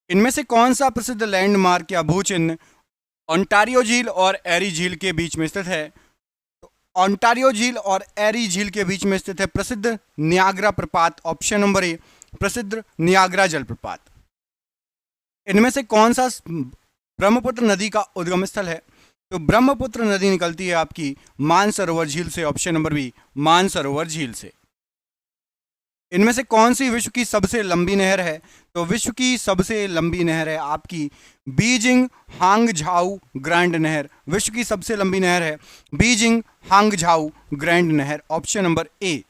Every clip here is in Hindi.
इनमें से कौन सा प्रसिद्ध लैंडमार्क या भूचिन्ह ओंटारियो झील और एरी झील के बीच में स्थित है? तो ओंटारियो झील और एरी झील के बीच में स्थित है प्रसिद्ध नियाग्रा प्रपात, ऑप्शन नंबर ए, प्रसिद्ध नियाग्रा जलप्रपात। इनमें से कौन सा ब्रह्मपुत्र नदी का उद्गम स्थल है? तो ब्रह्मपुत्र नदी निकलती है आपकी मानसरोवर झील से, ऑप्शन नंबर बी, मानसरोवर झील से। इनमें से कौन सी विश्व की सबसे लंबी नहर है? तो विश्व की सबसे लंबी नहर है आपकी बीजिंग हांगझाऊ ग्रैंड नहर। विश्व की सबसे लंबी नहर है बीजिंग हांगझाऊ ग्रैंड नहर, ऑप्शन नंबर ए।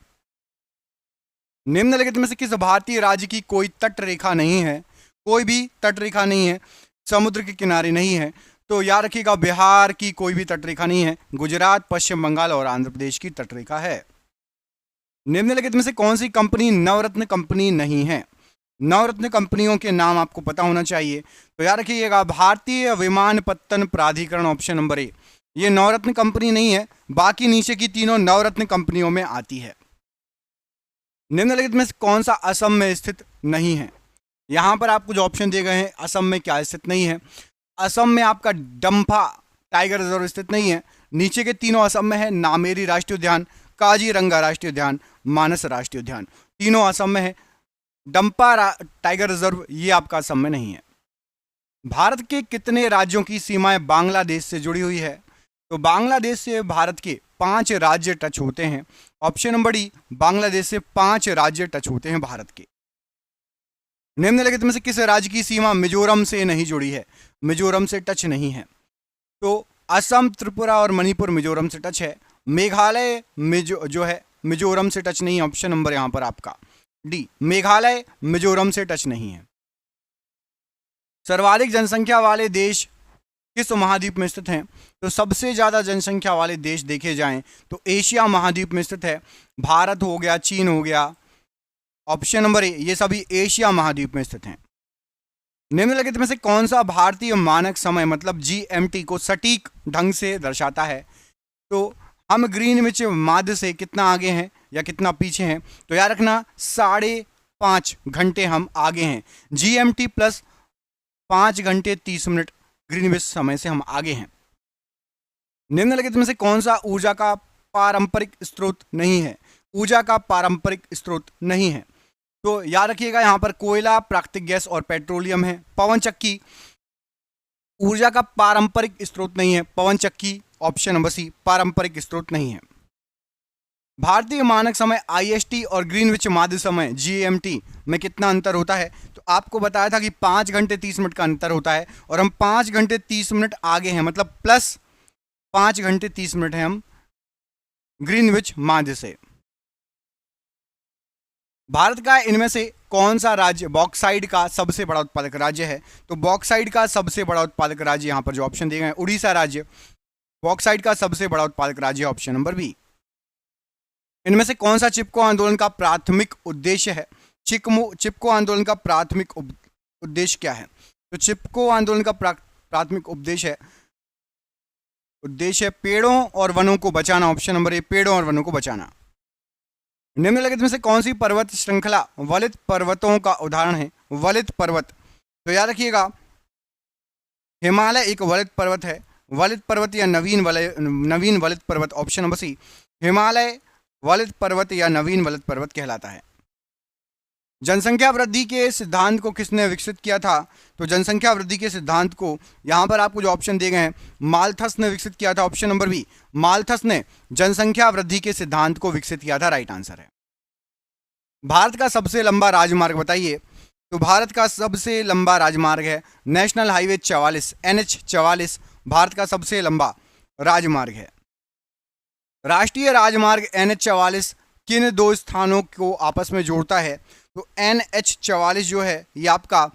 निम्नलिखित में से किस भारतीय राज्य की कोई तट रेखा नहीं है? कोई भी तट रेखा नहीं है, समुद्र के किनारे नहीं है। तो याद रखिएगा, बिहार की कोई भी तट रेखा नहीं है, गुजरात, पश्चिम बंगाल और आंध्र प्रदेश की तट रेखा है। निम्नलिखित में से कौन सी कंपनी नवरत्न कंपनी नहीं है? नवरत्न कंपनियों के नाम आपको पता होना चाहिए। तो याद रखिएगा, भारतीय विमानपत्तन प्राधिकरण, ऑप्शन नंबर ए, ये नवरत्न कंपनी नहीं है, बाकी नीचे की तीनों नवरत्न कंपनियों में आती है। निम्नलिखित में से कौन सा असम में स्थित नहीं है? यहां पर आपको जो ऑप्शन दिए गए हैं, असम में क्या स्थित नहीं है? असम में आपका डंफा टाइगर रिजर्व स्थित नहीं है। नीचे के तीनों असम में है, नामेरी राष्ट्रीय उद्यान, काजीरंगा राष्ट्रीय उद्यान, मानस राष्ट्रीय उद्यान, तीनों असम में है। डंपा टाइगर रिजर्व ये आपका असम में नहीं है। भारत के कितने राज्यों की सीमाएं बांग्लादेश से जुड़ी हुई है? तो बांग्लादेश से भारत के 5 राज्य टच होते हैं, ऑप्शन नंबर डी, बांग्लादेश से 5 राज्य टच होते हैं भारत के। निम्नलिखित में से किस राज्य की सीमा मिजोरम से नहीं जुड़ी है? मिजोरम से टच नहीं है। तो असम, त्रिपुरा और मणिपुर मिजोरम से टच है। मेघालय जो है मिजोरम से टच नहीं है, ऑप्शन नंबर यहां पर आपका डी, मेघालय मिजोरम से टच नहीं है। सर्वाधिक जनसंख्या वाले देश किस महाद्वीप में स्थित हैं? तो सबसे ज्यादा जनसंख्या वाले देश देखे जाएं तो एशिया महाद्वीप में स्थित है। भारत हो गया, चीन हो गया, ऑप्शन नंबर ए, ये सभी एशिया महाद्वीप में स्थित हैं। निम्नलिखित में से कौन सा भारतीय मानक समय मतलब जीएमटी को सटीक ढंग से दर्शाता है? तो हम ग्रीनविच माध्य से कितना आगे हैं या कितना पीछे हैं? तो याद रखना, 5.5 घंटे हम आगे हैं। जीएमटी प्लस 5 घंटे 30 मिनट ग्रीनविच समय से हम आगे हैं। निम्नलिखित में से कौन सा ऊर्जा का पारंपरिक स्रोत नहीं है? ऊर्जा का पारंपरिक स्रोत नहीं है। तो याद रखिएगा, यहां पर कोयला, प्राकृतिक गैस और पेट्रोलियम है। पवन चक्की ऊर्जा का पारंपरिक स्रोत नहीं है। पवन चक्की, ऑप्शन नंबर सी, पारंपरिक स्रोत नहीं है। भारतीय मानक समय आईएसटी और ग्रीनविच माध्य समय जीएमटी में कितना अंतर होता है? तो आपको बताया था कि 5 घंटे 30 मिनट का अंतर होता है, और हम 5 घंटे 30 मिनट आगे हैं, मतलब प्लस 5 घंटे 30 मिनट है हम ग्रीनविच माध्य से। भारत का इनमें से कौन सा राज्य बॉक्साइड का सबसे बड़ा उत्पादक राज्य है? तो बॉक्साइड का सबसे बड़ा उत्पादक राज्य यहां पर जो ऑप्शन दिए गए हैं, उड़ीसा राज्य बॉक्साइड का सबसे बड़ा उत्पादक राज्य, ऑप्शन नंबर बी। इनमें से कौन सा चिपको आंदोलन का प्राथमिक उद्देश्य है? चिपको आंदोलन का प्राथमिक उद्देश्य क्या है? तो चिपको आंदोलन का प्राथमिक उद्देश्य है पेड़ों और वनों को बचाना, ऑप्शन नंबर ए, पेड़ों और वनों को बचाना। निम्नलिखित में से कौन सी पर्वत श्रृंखला वलित पर्वतों का उदाहरण है? वलित पर्वत, तो याद रखिएगा, हिमालय एक वलित पर्वत है। वलित पर्वत या नवीन वलित पर्वत, ऑप्शन नंबर सी, हिमालय वलित पर्वत या नवीन वलित पर्वत कहलाता है। जनसंख्या वृद्धि के सिद्धांत को किसने विकसित किया था? तो जनसंख्या वृद्धि के सिद्धांत को यहां पर आपको जो ऑप्शन दिए गए हैं, माल्थस ने विकसित किया था, ऑप्शन नंबर बी, माल्थस ने जनसंख्या वृद्धि के सिद्धांत को विकसित किया था, राइट आंसर है। भारत का सबसे लंबा राजमार्ग बताइए। तो भारत का सबसे लंबा राजमार्ग है नेशनल हाईवे 44, NH 44 भारत का सबसे लंबा राजमार्ग है। राष्ट्रीय राजमार्ग NH 44 किन 2 स्थानों को आपस में जोड़ता है? तो NH 44 जो है ये आपका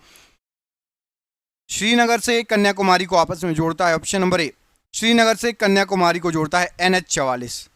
श्रीनगर से कन्याकुमारी को आपस में जोड़ता है, ऑप्शन नंबर ए, श्रीनगर से कन्याकुमारी को जोड़ता है NH 44।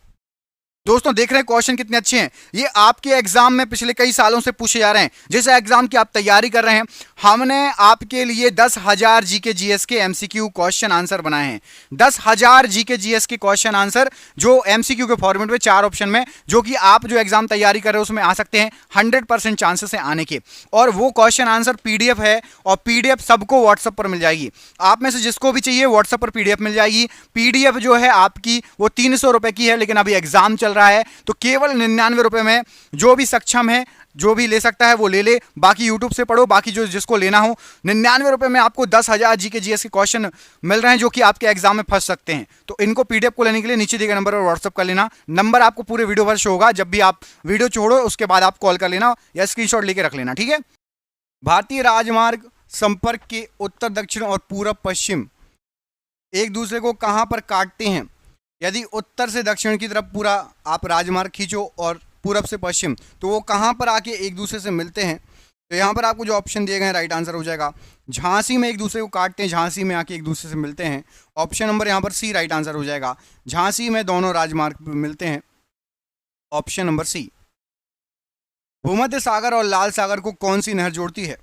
दोस्तों देख रहे हैं क्वेश्चन कितने अच्छे हैं, ये आपके एग्जाम में पिछले कई सालों से पूछे जा रहे हैं। जैसे एग्जाम की आप तैयारी कर रहे हैं, हमने आपके लिए 10,000 जीके जीएस के एमसीक्यू क्वेश्चन आंसर बनाए हैं। 10,000 जीके जीएस के क्वेश्चन आंसर जो एमसीक्यू के फॉर्मेट में 4 ऑप्शन में, जो कि आप जो एग्जाम तैयारी कर रहे हो उसमें आ सकते हैं, 100% चांसेस है आने के। और वो क्वेश्चन आंसर पीडीएफ है, और पीडीएफ सबको व्हाट्सएप पर मिल जाएगी। आप में से जिसको भी चाहिए व्हाट्सएप पर पीडीएफ मिल जाएगी। पीडीएफ जो है आपकी वो 300 रुपए की है, लेकिन अभी एग्जाम चल रहा है तो केवल 99 रुपए में जो भी सक्षम है, जो भी ले सकता है वो ले ले, बाकी यूट्यूब से पढ़ो। बाकी जो जिसको लेना हो 99 रुपए में आपको 10,000 जीके जीएस के क्वेश्चन मिल रहे हैं, जो कि आपके एग्जाम में फंस सकते हैं। तो इनको पीडीएफ को लेने के लिए नीचे दिए गए नंबर पर व्हाट्सएप कर लेना। नंबर आपको पूरे वीडियो पर शो होगा, जब भी आप वीडियो छोड़ो उसके बाद आप कॉल कर लेना या स्क्रीनशॉट लेके रख लेना, ठीक है। भारतीय राजमार्ग संपर्क के उत्तर दक्षिण और पूरब पश्चिम एक दूसरे को कहां पर काटते हैं? यदि उत्तर से दक्षिण की तरफ पूरा आप राजमार्ग खींचो और पूरब से पश्चिम, तो वो कहां पर आके एक दूसरे से मिलते हैं? तो यहां पर आपको जो ऑप्शन दिए गए हैं राइट आंसर हो जाएगा झांसी में एक दूसरे को काटते हैं, झांसी में आके एक दूसरे से मिलते हैं। ऑप्शन नंबर यहां पर सी राइट आंसर हो जाएगा, झांसी में दोनों राजमार्ग मिलते हैं। Option number C. भूमध्य सागर और लाल सागर को कौन सी नहर जोड़ती है?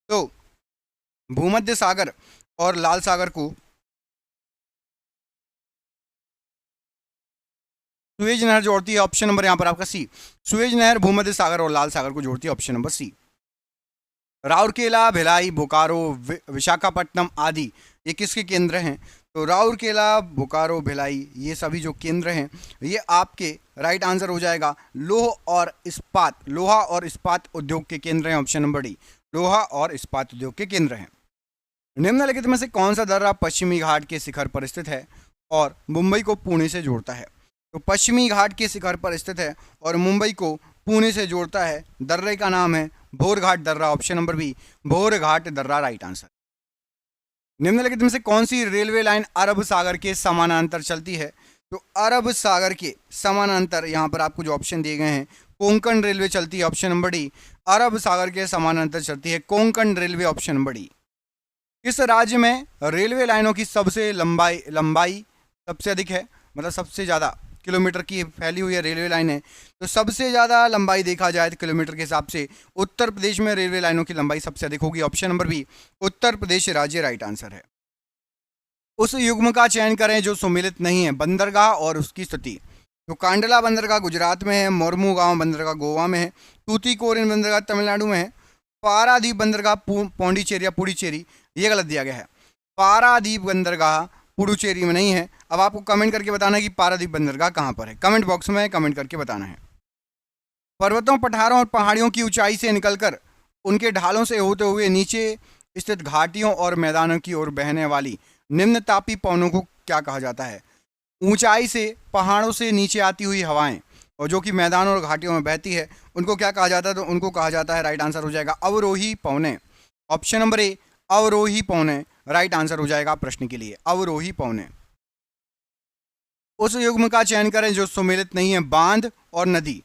तो भूमध्य सागर और लाल सागर को सुएज नहर जोड़ती है। ऑप्शन नंबर यहां पर आपका सी। सुएज नहर भूमध्य सागर और लाल सागर को जोड़ती है। Option number C. Rourkela, Bhilai, Bokaro, Visakhapatnam आदि ये किसके केंद्र हैं? तो राउरकेला, बोकारो, भिलाई ये सभी जो केंद्र हैं ये आपके राइट आंसर हो जाएगा लोहा और इस्पात उद्योग के केंद्र हैं। ऑप्शन नंबर डी, लोहा और इस्पात उद्योग के केंद्र हैं। निम्नलिखित में से कौन सा दर्रा पश्चिमी घाट के शिखर पर स्थित है और मुंबई को पुणे से जोड़ता है? तो पश्चिमी घाट के शिखर पर स्थित है और मुंबई को पुणे से जोड़ता है। दर्रे का नाम है भोरघाट दर्रा। ऑप्शन नंबर बी, भोरघाट दर्रा राइट आंसर। निम्नलिखित में से कौन सी रेलवे लाइन अरब सागर के समानांतर चलती है? तो अरब सागर के समानांतर यहाँ पर आपको जो ऑप्शन दिए गए हैं, कोंकण रेलवे चलती है। ऑप्शन नंबर डी, अरब सागर के समानांतर चलती है Konkan railway. Option number D. किस राज्य में रेलवे लाइनों की सबसे लंबाई सबसे अधिक है, मतलब सबसे ज़्यादा किलोमीटर की फैली हुई है रेलवे लाइन है? तो सबसे ज़्यादा लंबाई देखा जाए तो किलोमीटर के हिसाब से उत्तर प्रदेश में रेलवे लाइनों की लंबाई सबसे अधिक होगी। Option number B, Uttar Pradesh राज्य राइट आंसर है। उस युग्म का चयन करें जो सुमेलित नहीं है। बंदरगाह और उसकी स्थिति। तो कांडला बंदरगाह गुजरात में है, मोरमुगांव बंदरगाह गोवा में है, तूतीकोरिन बंदरगाह तमिलनाडु में है, पारादीप बंदरगाह पौंडीचेरी या पुडुचेरी ये गलत दिया गया है। पारादीप बंदरगाह पुडुचेरी में नहीं है। अब आपको कमेंट करके बताना है कि पारादीप बंदरगाह कहाँ पर है, कमेंट बॉक्स में कमेंट करके बताना है। पर्वतों, पठारों और पहाड़ियों की ऊंचाई से निकलकर उनके ढालों से होते हुए नीचे स्थित घाटियों और मैदानों की ओर बहने वाली निम्न तापी पवनों को क्या कहा जाता है? ऊंचाई से पहाड़ों से नीचे आती हुई हवाएं और जो कि मैदानों और घाटियों में बहती है उनको क्या कहा जाता है? तो उनको कहा जाता है, राइट आंसर हो जाएगा अवरोही पवनें। ऑप्शन नंबर ए, अवरोही पवनें राइट आंसर हो जाएगा प्रश्न के लिए, अवरोही पवनें। उस युग्म का चयन करें जो सुमेलित नहीं है। बांध और नदी।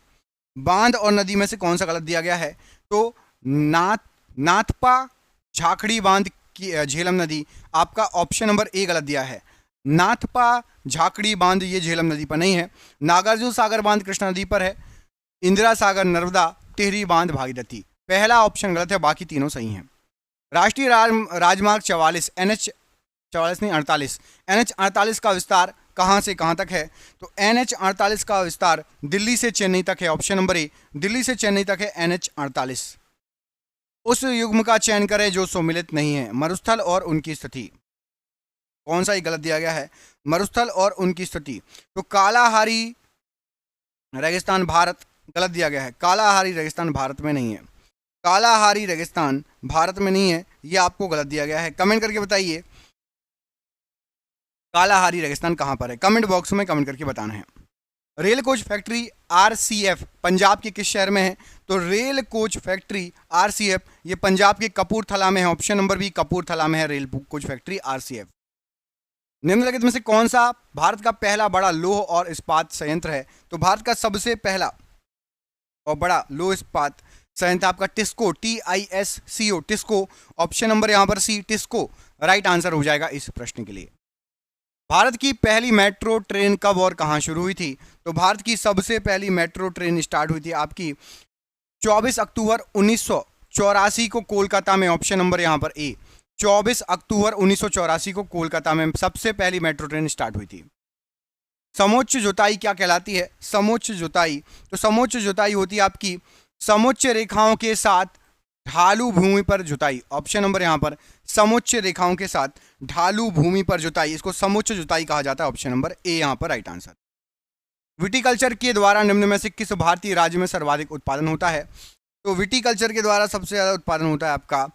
बांध और नदी में से कौन सा गलत दिया गया है? तो नाथपा झाखड़ी बांध की झेलम नदी आपका ऑप्शन नंबर ए गलत दिया है। नाथपा झाखड़ी बांध ये झेलम नदी पर नहीं है। नागार्जुन सागर बांध कृष्णा नदी पर है। इंदिरा सागर, नर्मदा, टिहरी बांध भागीरथी। पहला ऑप्शन गलत है, बाकी तीनों सही हैं। राष्ट्रीय राजमार्ग 44 NH 44 नहीं 48 NH 48 का विस्तार कहां से कहां तक है? तो NH 48 का विस्तार दिल्ली से चेन्नई तक है। ऑप्शन नंबर ए, दिल्ली से चेन्नई तक है NH 48। उस युग्म का चयन करें जो सुमेलित नहीं है। मरुस्थल और उनकी स्थिति। कौन सा ही गलत दिया गया है? मरुस्थल और उनकी स्थिति। तो कालाहारी रेगिस्तान भारत गलत दिया गया है। कालाहारी रेगिस्तान भारत में नहीं है। कालाहारी रेगिस्तान भारत में नहीं है, ये आपको गलत दिया गया है। कमेंट करके बताइए कालाहारी रेगिस्तान कहां पर है, कमेंट बॉक्स में कमेंट करके बताना है। Rail coach factory RCF Punjab के किस शहर में है? तो रेल कोच फैक्ट्री RCF ये पंजाब के कपूरथला में है। ऑप्शन नंबर बी, कपूरथला में है रेल कोच फैक्ट्री RCF। निम्नलिखित में से कौन सा भारत का पहला बड़ा लौह और इस्पात संयंत्र है? तो भारत का सबसे पहला और बड़ा लौह इस्पात संयंत्र आपका TISCO, TISCO TISCO. Option number यहां पर सी, टिस्को राइट आंसर हो जाएगा इस प्रश्न के लिए। भारत की पहली मेट्रो ट्रेन कब और कहां शुरू हुई थी? तो भारत की सबसे पहली मेट्रो ट्रेन स्टार्ट हुई थी आपकी 24 अक्टूबर 1984 को कोलकाता में, ऑप्शन नंबर यहाँ पर ए, 24 अक्टूबर 1984 को कोलकाता में सबसे पहली मेट्रो ट्रेन स्टार्ट हुई थी। समोच्च जुताई क्या कहलाती है? समोच्च जुताई, तो समोच्च जुताई होती है आपकी समोच्च रेखाओं के साथ ढालू भूमि पर जुताई। ऑप्शन नंबर यहाँ पर समोच्च रेखाओं के साथ ढालू भूमि पर जुताई, इसको समोच्च जुताई कहा जाता है। ऑप्शन नंबर ए यहाँ पर राइट आंसर। विटिकल्चर के द्वारा निम्न में से किस भारतीय राज्य में सर्वाधिक उत्पादन होता है? तो विटिकल्चर के द्वारा सबसे ज्यादा उत्पादन होता है आपका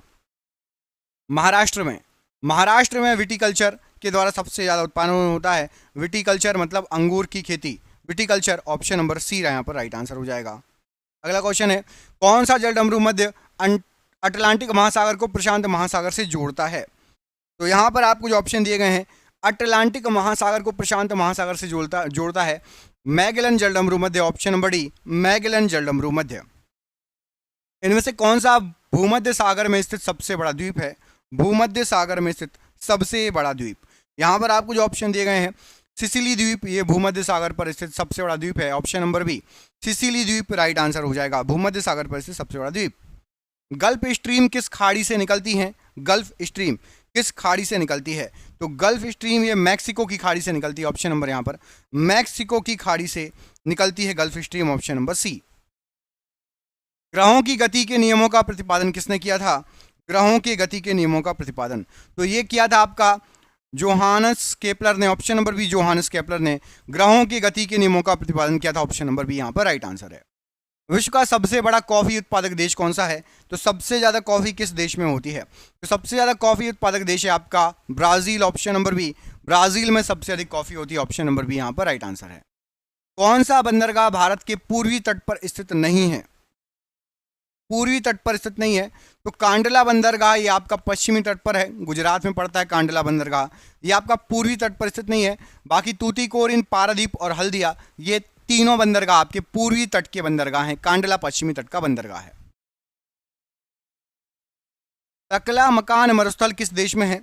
महाराष्ट्र में। महाराष्ट्र में विटिकल्चर के द्वारा सबसे ज्यादा उत्पादन होता है। विटिकल्चर मतलब अंगूर की खेती, विटिकल्चर। ऑप्शन नंबर सी यहाँ पर राइट आंसर हो जाएगा। अगला क्वेश्चन है, कौन सा जल डमरू मध्य अटलांटिक महासागर को प्रशांत महासागर से जोड़ता है? तो यहाँ पर आपको जो ऑप्शन दिए गए हैं, अटलांटिक महासागर को प्रशांत महासागर से जोड़ता है मैगेलन जल डमरू मध्य। ऑप्शन नंबर डी, मैगेलन जल डमरू मध्य। इनमें से कौन सा भूमध्य सागर में स्थित सबसे बड़ा द्वीप है? भूमध्य सागर में स्थित सबसे बड़ा द्वीप, यहाँ पर आपको जो ऑप्शन दिए गए हैं, सिसिली द्वीप, ये भूमध्य सागर पर स्थित सबसे बड़ा द्वीप है। ऑप्शन नंबर बी, सिसिली द्वीप राइट आंसर हो जाएगा, भूमध्य सागर पर स्थित सबसे बड़ा द्वीप। गल्फ स्ट्रीम किस खाड़ी से निकलती है? गल्फ स्ट्रीम किस खाड़ी से निकलती है? तो गल्फ स्ट्रीम ये मैक्सिको की खाड़ी से निकलती है। ऑप्शन नंबर यहाँ पर मैक्सिको की खाड़ी से निकलती है gulf stream, option number C. ग्रहों की गति के नियमों का प्रतिपादन किसने किया था? ग्रहों के गति के नियमों का प्रतिपादन तो ये किया था आपका जोहानस केपलर ने। Option number B, Johannes Kepler ने ग्रहों की गति के नियमों का प्रतिपादन किया था। ऑप्शन नंबर बी यहाँ पर राइट आंसर है। विश्व का सबसे बड़ा कॉफी उत्पादक देश कौन सा है? तो सबसे ज्यादा कॉफी किस देश में होती है? तो सबसे ज्यादा कॉफी उत्पादक देश है आपका Brazil. Option number B, Brazil में सबसे अधिक कॉफी होती है। ऑप्शन नंबर बी यहाँ पर राइट आंसर है। कौन सा बंदरगाह भारत के पूर्वी तट पर स्थित नहीं है? पूर्वी तट पर स्थित नहीं है तो कांडला बंदरगाह, ये आपका पश्चिमी तट पर है, गुजरात में पड़ता है कांडला बंदरगाह, ये आपका पूर्वी तट पर स्थित नहीं है। बाकी तूतीकोरिन, पारादीप और हल्दिया, ये तीनों बंदरगाह आपके पूर्वी तट के बंदरगाह हैं। कांडला पश्चिमी तट का बंदरगाह है। तकला मकान मरुस्थल किस देश में है?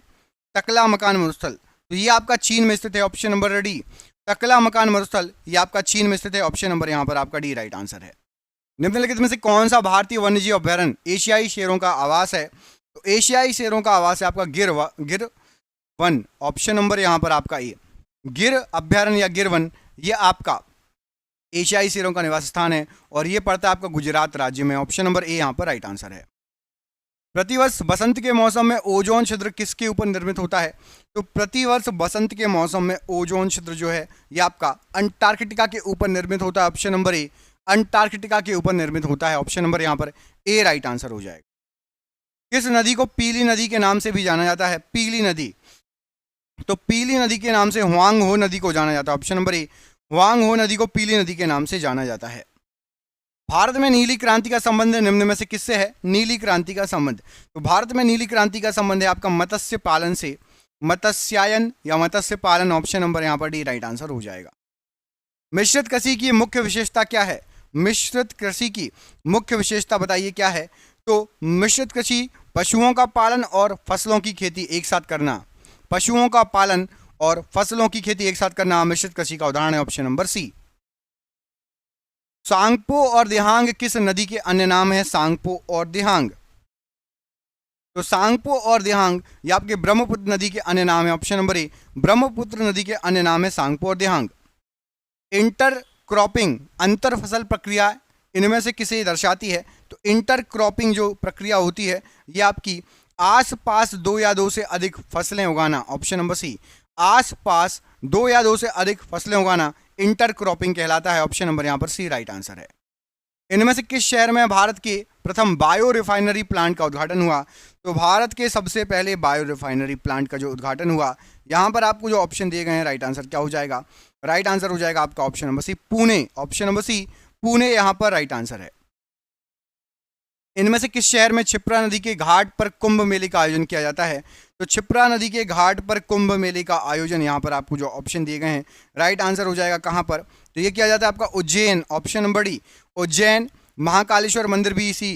तकला मकान मरुस्थल तो ये आपका चीन में स्थित है। ऑप्शन नंबर डी, तकला मकान मरुस्थल ये आपका चीन में स्थित है। ऑप्शन नंबर यहाँ पर आपका डी राइट आंसर है। निम्नलिखित में से कौन सा भारतीय वन्यजीव अभ्यारण्य एशियाई शेरों का आवास है? तो एशियाई शेरों का आवास है आपका गिर वन। ऑप्शन नंबर यहाँ पर आपका ए, गिर अभ्यारण्य या गिर वन, ये आपका एशियाई शेरों का निवास स्थान है और ये पड़ता है आपका गुजरात राज्य में। ऑप्शन नंबर ए यहाँ पर राइट आंसर है। प्रतिवर्ष बसंत के मौसम में ओजोन छिद्र किसके ऊपर निर्मित होता है? तो प्रतिवर्ष बसंत के मौसम में ओजोन छिद्र जो है ये आपका अंटार्कटिका के ऊपर निर्मित होता है। ऑप्शन नंबर ए, अंटार्कटिका के ऊपर निर्मित होता है। ऑप्शन नंबर यहाँ पर ए राइट आंसर हो जाएगा। किस नदी को पीली नदी के नाम से भी जाना जाता है? पीली नदी, तो पीली नदी के नाम से हुआंग हो नदी को जाना जाता है। ऑप्शन नंबर ए, हुआंग हो नदी को पीली नदी के नाम से जाना जाता है। भारत में नीली क्रांति का संबंध निम्न में से किससे है? नीली क्रांति का संबंध, तो भारत में नीली क्रांति का संबंध है आपका मत्स्य पालन से, मत्स्यायन या मत्स्य पालन। ऑप्शन नंबर यहाँ पर डी राइट आंसर हो जाएगा। मिश्रित कृषि की मुख्य विशेषता क्या है? मिश्रित कृषि की मुख्य विशेषता बताइए क्या है? तो मिश्रित कृषि पशुओं का पालन और फसलों की खेती एक साथ करना, पशुओं का पालन और फसलों की खेती एक साथ करना मिश्रित कृषि का उदाहरण है। ऑप्शन नंबर सी। सांगपो और दिहांग किस नदी के अन्य नाम है? सांगपो और दिहांग, तो सांगपो और दिहांग ये आपके ब्रह्मपुत्र नदी के अन्य नाम है। ऑप्शन नंबर ए, ब्रह्मपुत्र नदी के अन्य नाम है सांगपो और दिहांग। इंटर क्रॉपिंग अंतर फसल प्रक्रिया इनमें से किसे दर्शाती है? तो इंटर क्रॉपिंग जो प्रक्रिया होती है ये आपकी आसपास दो या दो से अधिक फसलें उगाना। ऑप्शन नंबर सी, आसपास दो या दो से अधिक फसलें उगाना इंटर क्रॉपिंग कहलाता है। ऑप्शन नंबर यहाँ पर सी राइट आंसर है। इनमें से किस शहर में भारत के प्रथम बायो रिफाइनरी प्लांट का उद्घाटन हुआ? तो भारत के सबसे पहले बायो रिफाइनरी प्लांट का जो उद्घाटन हुआ, यहाँ पर आपको जो ऑप्शन दिए गए हैं राइट आंसर क्या हो जाएगा? राइट आंसर हो जाएगा आपका option number C, Pune. Option number C, Pune यहाँ पर राइट आंसर है। इनमें से किस शहर में क्षिप्रा नदी के घाट पर कुंभ मेले का आयोजन किया जाता है? तो क्षिप्रा नदी के घाट पर कुंभ मेले का आयोजन यहाँ पर आपको जो ऑप्शन दिए गए हैं राइट आंसर हो जाएगा कहाँ पर? तो ये किया जाता है आपका Ujjain. Option number D, Ujjain. Mahakaleshwar मंदिर भी इसी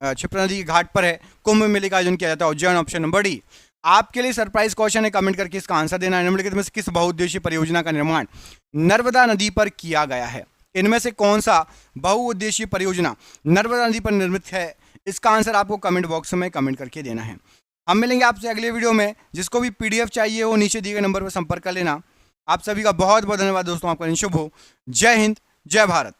क्षिप्रा नदी के घाट पर है। कुंभ मेले का आयोजन किया जाता है उज्जैन। Option number D. आपके लिए सरप्राइज क्वेश्चन है, कमेंट करके इसका आंसर देना है। निम्नलिखित में से किस बहुउद्देशीय परियोजना का निर्माण नर्मदा नदी पर किया गया है? इनमें से कौन सा बहुउद्देशीय परियोजना नर्मदा नदी पर निर्मित है? इसका आंसर आपको कमेंट बॉक्स में कमेंट करके देना है। हम मिलेंगे आपसे अगले वीडियो में। जिसको भी PDF चाहिए वो नीचे दिए गए नंबर पर संपर्क कर लेना। आप सभी का बहुत बहुत धन्यवाद दोस्तों, आपका दिन शुभ हो। जय हिंद, जय भारत।